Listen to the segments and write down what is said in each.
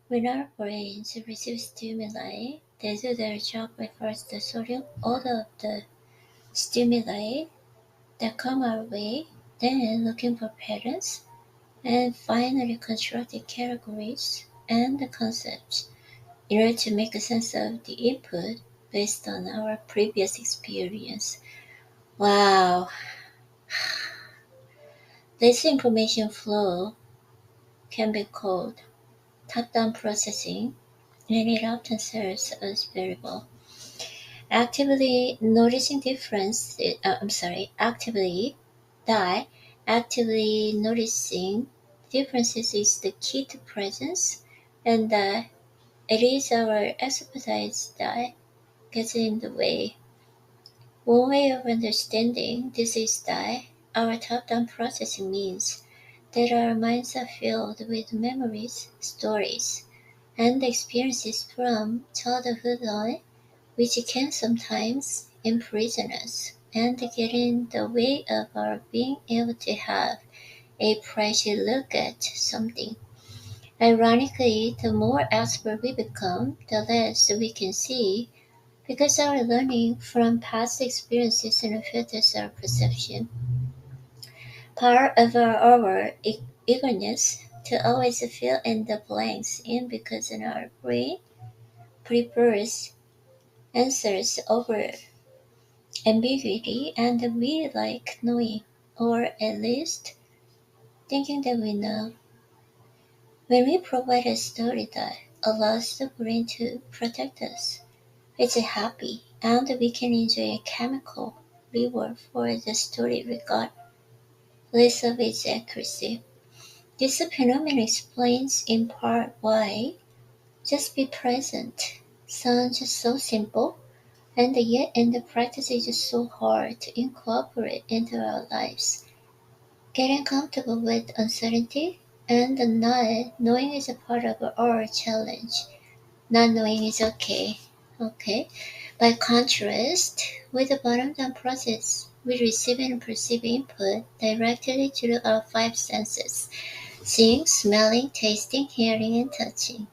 When our brains receive stimuli, they do their job by first sorting all of the stimuli that come our way, then looking for patterns, and finally constructing categories and the concepts in order to make a sense of the input based on our previous experience. Wow, this information flow can be called top-down processing, and it often serves as very well. Actively noticing difference, actively die, actively noticing differences is the key to presence, and it is our expertise that gets in the way. One way of understanding this is that our top-down processing means that our minds are filled with memories, stories, and experiences from childhood on, which can sometimes imprison us and get in the way of our being able to have a fresh look at something. Ironically, the more expert we become, the less we can see because our learning from past experiences and filters our perception. Part of our eagerness to always fill in the blanks in because in our brain prefers answers over ambiguity, and we like knowing, or at least thinking that we know. When we provide a story that allows the brain to protect us, it's happy, and we can enjoy a chemical reward for the story regardless of its accuracy. This phenomenon explains in part why just be present sounds so simple, and yet in the practice it is so hard to incorporate into our lives. Getting comfortable with uncertainty and not knowing is a part of our challenge. Not knowing is okay. Okay. By contrast, with the bottom-down process, we receive and perceive input directly through our five senses: seeing, smelling, tasting, hearing, and touching.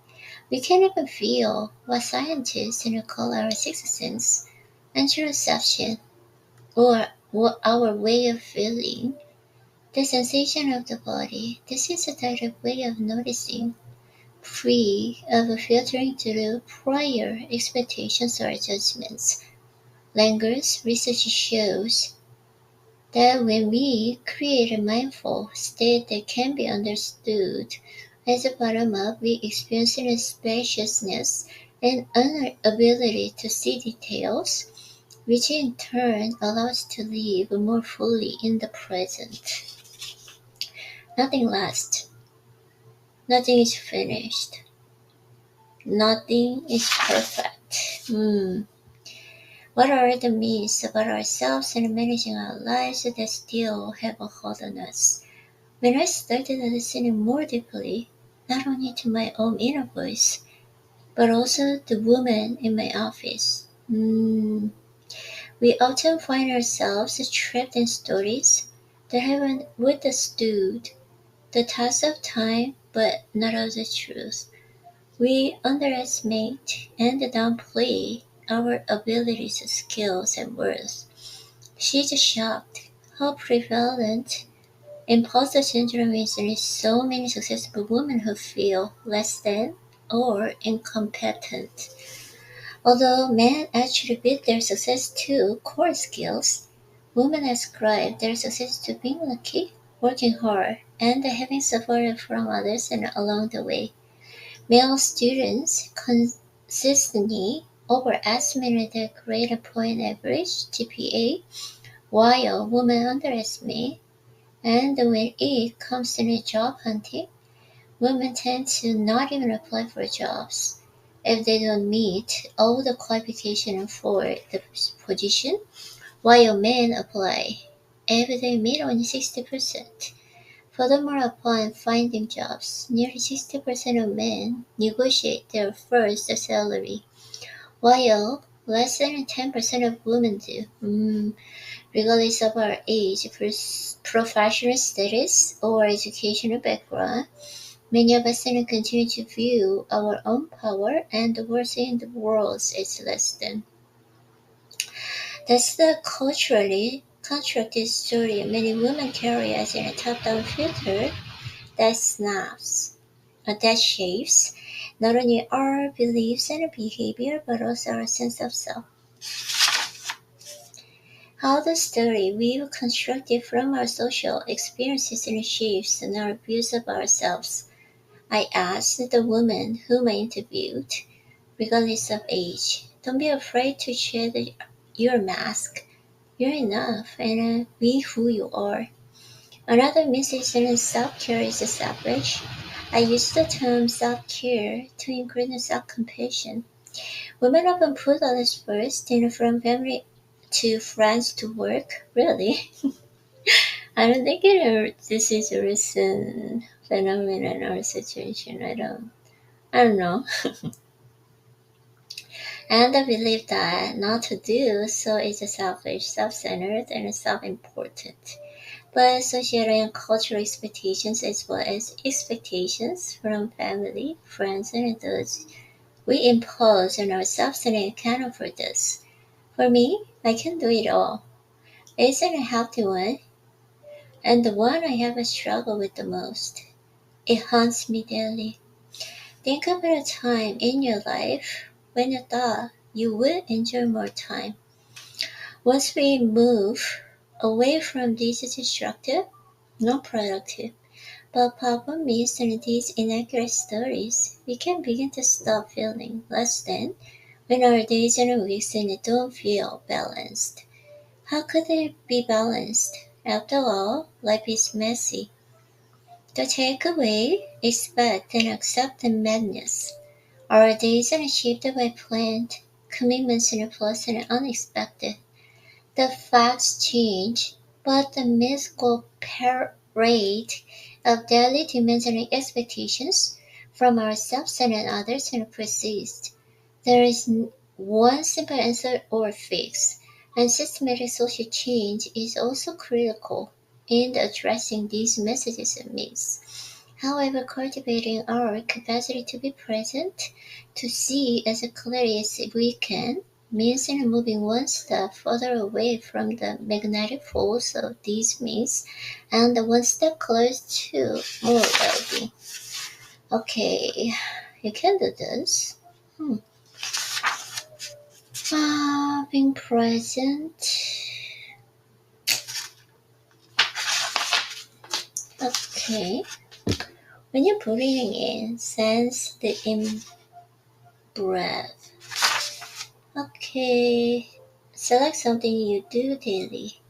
We can even feel what scientists call our sixth sense, interoception, or our way of feeling the sensation of the body. This is a direct way of noticing, free of filtering through prior expectations or judgments. Langer's research shows that when we create a mindful state that can be understood as a bottom-up, we experience a spaciousness and an ability to see details, which in turn allows us to live more fully in the present. Nothing lasts. Nothing is finished. Nothing is perfect. What are the myths about ourselves and managing our lives that still have a hold on us? When I started listening more deeply, not only to my own inner voice, but also the woman in my office, we often find ourselves trapped in stories that haven't withstood the test of time, but not of the truth. We underestimate and downplay our abilities, skills, and worth. She's shocked how prevalent imposter syndrome is in so many successful women who feel less than or incompetent. Although men attribute their success to core skills, women ascribe their success to being lucky, working hard, and having supported from others and along the way. Male students consistently overestimate their grade point average (GPA), while women underestimate, and when it comes to job hunting, women tend to not even apply for jobs if they don't meet all the qualifications for the position, while men apply if they meet only 60%. Furthermore, upon finding jobs, nearly 60% of men negotiate their first salary, while less than 10% of women do. Regardless of our age, professional status, or educational background, Many of us continue to view our own power and the world in the world as less than. That's the culturally constructed story many women carry as in a top-down filter that snaps, that shapes not only our beliefs and behavior but also our sense of self. How the story we've constructed from our social experiences and shapes and our views of ourselves. I asked the woman whom I interviewed, regardless of age, don't be afraid to shed your mask. You're enough and be who you are. Another message in self-care is selfish. I use the term self-care to include self-compassion. Women often put others first, from family to friends to work. Really? I don't think this is a recent phenomenon or situation. I don't know. And I believe that not to do so is selfish, self-centered, and self-important. But societal and cultural expectations as well as expectations from family, friends, and those we impose on ourselves and account for this. For me, I can do it all. It's a healthy one, and the one I have struggled with the most. It haunts me daily. Think about a time in your life when you thought you would enjoy more time. Once we move away from these destructive, not productive, but Papa missed these inaccurate stories, we can begin to stop feeling less than when our days and weeks don't feel balanced. How could it be balanced? After all, life is messy. The takeaway: expect and accept the madness. Our days are shaped by planned commitments and plus and unexpected. The facts change, but the mythical parade of daily demands and expectations from ourselves and others persists. There is one simple answer or fix, and systematic social change is also critical in addressing these messages and myths. However, cultivating our capacity to be present, to see as clearly as we can, means moving one step further away from the magnetic force of these myths and one step closer to more well-being. Okay, you can do this. Hmm. Being present. Okay. When you're breathing in, sense the in-breath. Okay. Select something you do daily.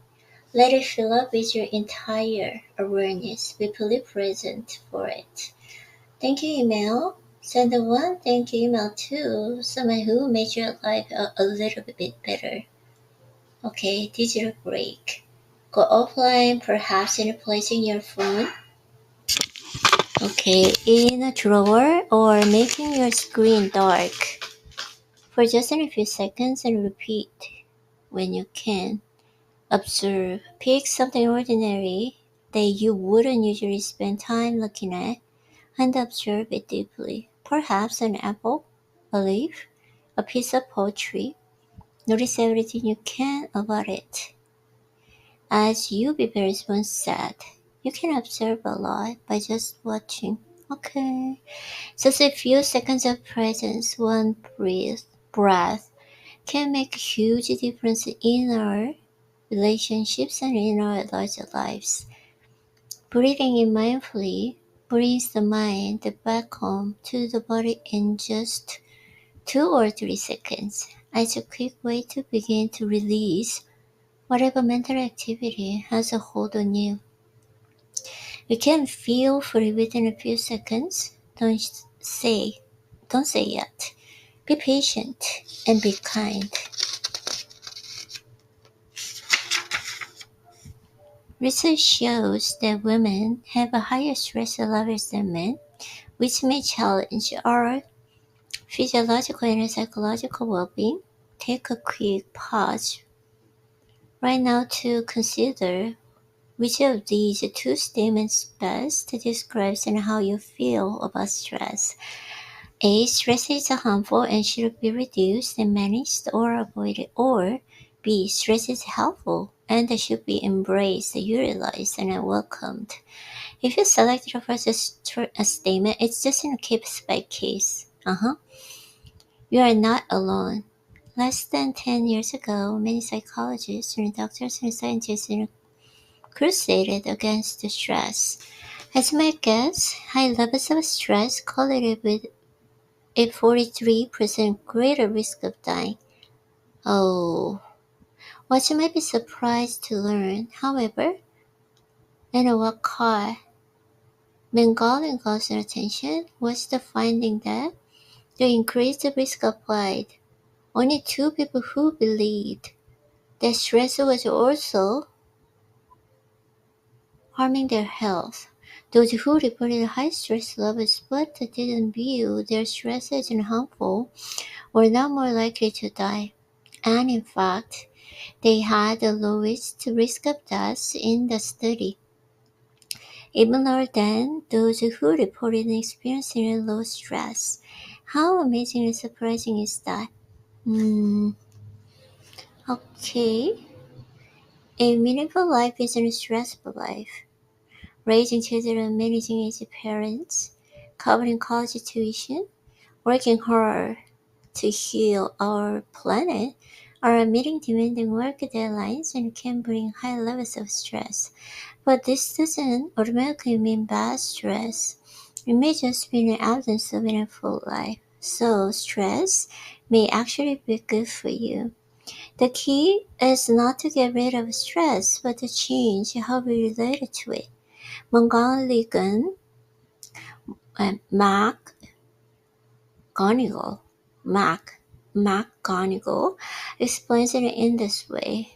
Let it fill up with your entire awareness. Be fully present for it. Thank you email. Send a one thank you email to someone who made your life a little bit better. Okay, digital break. Go offline, perhaps in replacing your phone. Okay, in a drawer or making your screen dark for just a few seconds and repeat when you can. Observe. Pick something ordinary that you wouldn't usually spend time looking at and observe it deeply. Perhaps an apple, a leaf, a piece of poetry. Notice everything you can about it. As Yubi once said, you can observe a lot by just watching. Okay. Just a few seconds of presence, one breath can make a huge difference in our relationships and in our larger lives. Breathing in mindfully brings the mind back home to the body in just 2 or 3 seconds. It's a quick way to begin to release whatever mental activity has a hold on you. You can feel free within a few seconds. Say, don't say yet. Be patient and be kind. Research shows that women have a higher stress levels than men, which may challenge our physiological and psychological well-being. Take a quick pause right now to consider Which of these two statements best describes how you feel about stress? A. Stress is harmful and should be reduced and managed or avoided. Or B. Stress is helpful and should be embraced, utilized, and welcomed. If you select the first statement, it's just in a case by case. You are not alone. Less than 10 years ago, many psychologists and doctors and scientists crusaded against stress. As you might guess, high levels of stress correlated with a 43% greater risk of dying. Oh, what you might be surprised to learn, however, and what caught Bengalin's attention was the finding that the increased risk applied only to people who believed that stress was also harming their health. Those who reported high stress levels but didn't view their stress as harmful were not more likely to die, and in fact, they had the lowest risk of death in the study, even lower than those who reported experiencing low stress. How amazing and surprising is that? Okay. A meaningful life isn't a stressful life. Raising children, managing as parents, covering college tuition, working hard to heal our planet are meeting demanding work deadlines and can bring high levels of stress. But this doesn't automatically mean bad stress. It may just be an absence of a full life. So stress may actually be good for you. The key is not to get rid of stress, but to change how we relate to it. McGonigal and McGonigal, Mac, McGonigal explains it in this way.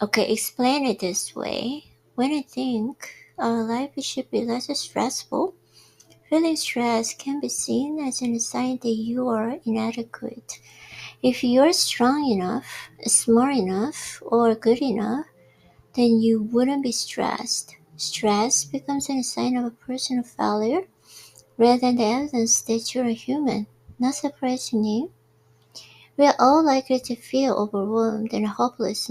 Okay, explain it this way. When I think our life should be less stressful, feeling stress can be seen as a sign that you are inadequate. If you're strong enough, smart enough, or good enough, then you wouldn't be stressed. Stress becomes a sign of a personal failure rather than the evidence that you're a human. Not surprisingly, we are all likely to feel overwhelmed and hopeless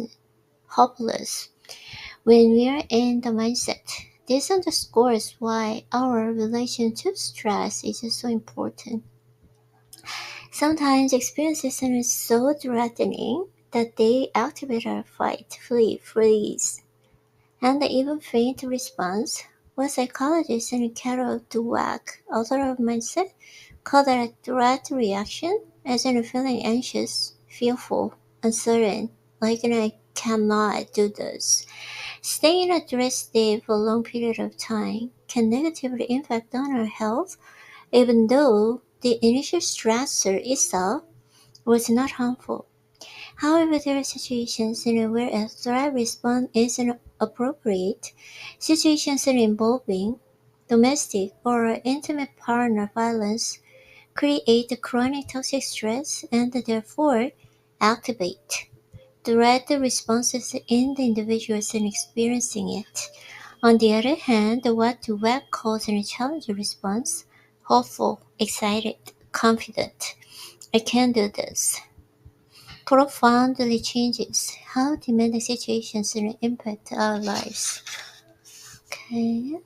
when we are in the mindset. This underscores why our relation to stress is so important. Sometimes experiences are so threatening that they activate our fight, flee, freeze, and even faint response. What psychologist and Carol Dweck, author of Mindset, call that a threat reaction, as in feeling anxious, fearful, uncertain, like I cannot do this. Staying in a threat state for a long period of time can negatively impact on our health, even though the initial stressor itself was not harmful. However, there are situations where a threat response is appropriate. Situations involving domestic or intimate partner violence create chronic toxic stress and therefore activate threat responses in the individuals experiencing it. On the other hand, what Dweck calls a challenge response, hopeful, excited, confident, I can do this, profoundly changes how demanding situations impact our lives. Okay.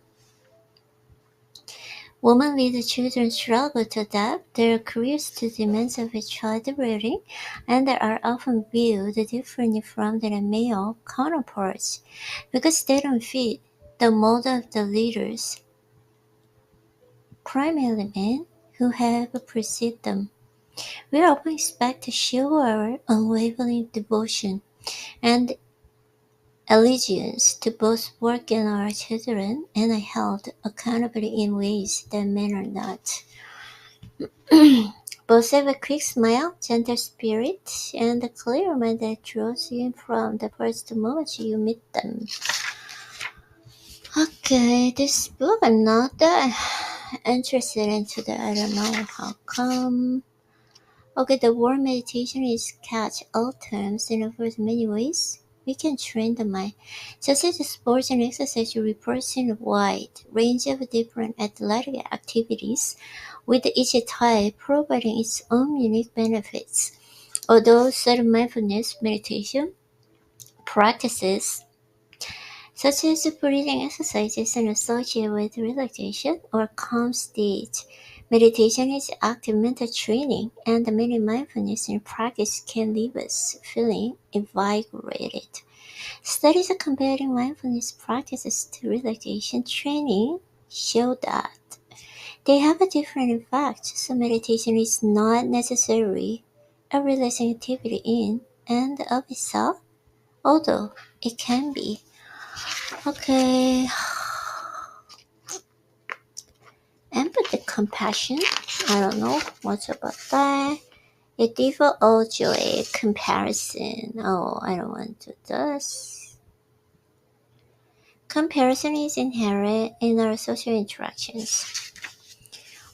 Women with children struggle to adapt their careers to the demands of childbearing and are often viewed differently from their male counterparts because they don't fit the mold of the leaders, primarily men, who have preceded them. We are often expected to show our unwavering devotion and allegiance to both work and our children, and are held accountable in ways that men are not. Both have a quick smile, gentle spirit, and a clear mind that draws you in from the first moment you meet them. Okay, this book I'm not that interested into that. I don't know how come. Okay, the word meditation is catch all terms in the first many ways. we can train the mind. Just as sports and exercise represent a wide range of different athletic activities, with each type providing its own unique benefits. Although certain mindfulness meditation practices, such as breathing exercises, are associated with relaxation or calm state, meditation is active mental training, and many mindfulness in practice can leave us feeling invigorated. Studies comparing mindfulness practices to relaxation training show that they have a different effect, so meditation is not necessarily a relaxing activity in and of itself, although it can be. Okay, empathy, compassion. I don't know what's about that. A default or joy comparison. Oh, I don't want to do this. Comparison is inherent in our social interactions,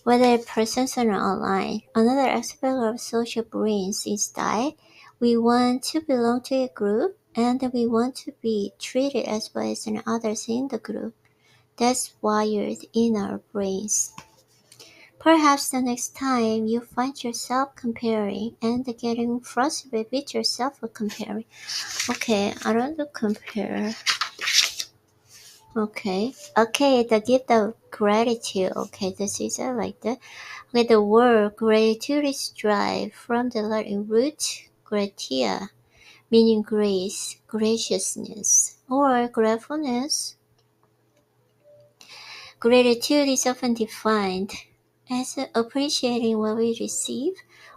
whether persons or online. Another aspect of social brains is that we want to belong to a group and we want to be treated as well as others in the group. That's wired in our brains. Perhaps the next time you find yourself comparing and getting frustrated with yourself for comparing. Okay, I don't want to compare. Okay, the gift of gratitude. Okay, this is like that. With the word gratitude is derived from the Latin root gratia, meaning grace, graciousness, or gratefulness. Gratitude is often defined as appreciating what we receive,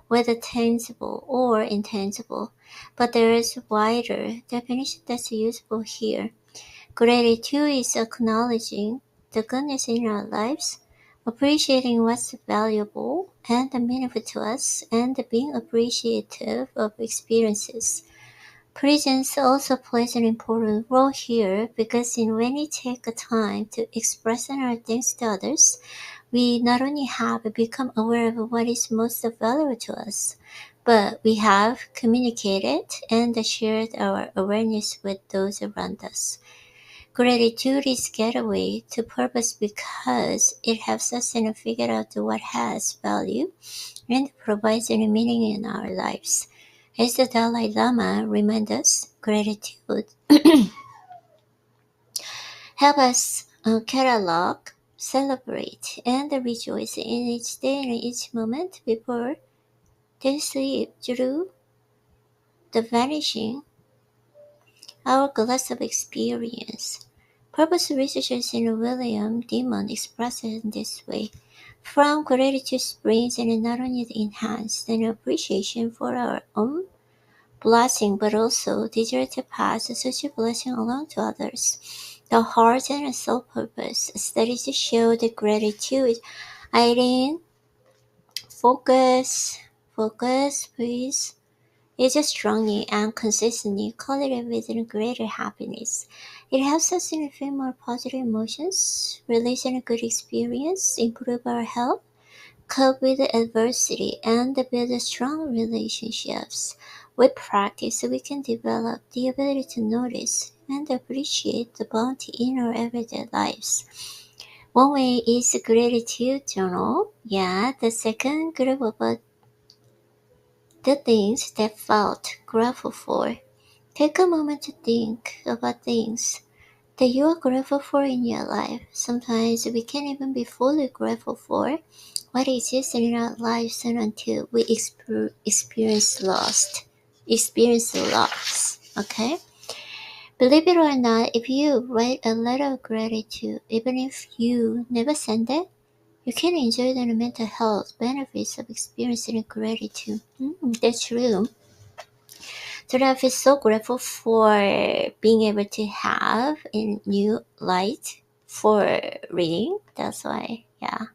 whether tangible or intangible, but there is a wider definition that's useful here. Gratitude is acknowledging the goodness in our lives, appreciating what's valuable and meaningful to us, and being appreciative of experiences. Presence also plays an important role here because when we take the time to express our thanks to others, we not only have become aware of what is most valuable to us, but we have communicated and shared our awareness with those around us. Gratitude is gateway to purpose because it helps us figure out what has value and provides any meaning in our lives. As the Dalai Lama reminds us, gratitude helps us catalog, celebrate, and rejoice in each day and each moment before they sleep through the vanishing hourglass of experience. Purpose researchers in William Demond express it in this way. From gratitude springs and not only the enhanced an appreciation for our own blessing but also desire to pass such a blessing along to others. The heart and soul purpose. Studies show that gratitude. Irene, focus, please. Is strongly and consistently cultivated with greater happiness. It helps us feel more positive emotions, release a good experience, improve our health, cope with adversity, and build strong relationships. With practice, we can develop the ability to notice and appreciate the bounty in our everyday lives. One way is gratitude journal. Yeah, the second group about the things that felt grateful for. Take a moment to think about things that you are grateful for in your life. Sometimes we can't even be fully grateful for what exists in our lives until we experience loss. Okay? Believe it or not, if you write a letter of gratitude, even if you never send it, you can enjoy the mental health benefits of experiencing gratitude. That's true. So I feel so grateful for being able to have a new light for reading. That's why, yeah,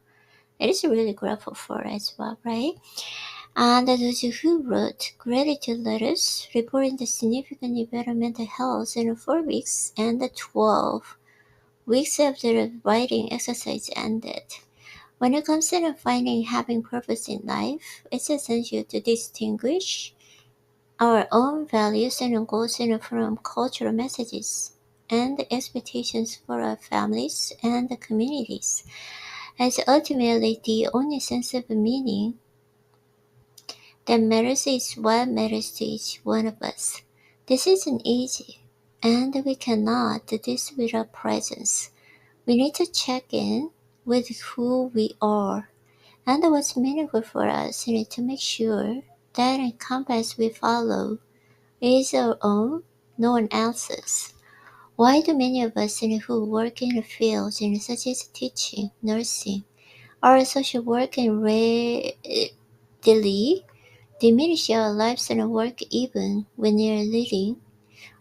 it is really grateful for as well, right? And those who wrote gratitude letters reporting the significantly better mental health in 4 weeks and 12 weeks after the writing exercise ended. When it comes to finding having purpose in life, it's essential to distinguish our own values and goals and from cultural messages and expectations for our families and the communities, as ultimately the only sense of meaning that matters is what matters to each one of us. This isn't easy, and we cannot do this without presence. We need to check in with who we are and what's meaningful for us, and to make sure that the compass we follow is our own, no one else's. Why do many of us who work in the fields such as teaching, nursing, or social work and readily diminish our lives and work even when they are leading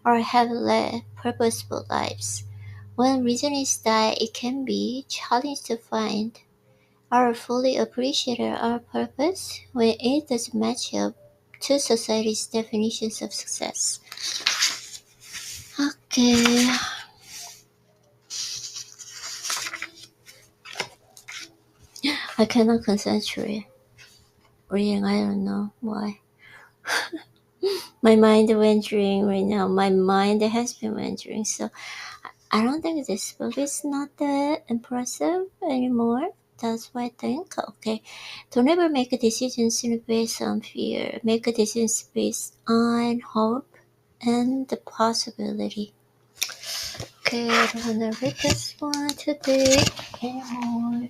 or have led purposeful lives? One reason is that it can be challenging to find or fully appreciate our purpose when it doesn't match up to society's definitions of success. Okay, I cannot concentrate reading. I don't know why. My mind wandering right now. My mind has been wandering. So I don't think this book is not that impressive anymore. That's what I think. Okay. Don't ever make decisions based on fear. Make decisions based on hope and the possibility. Okay, I don't want to read this one today anymore.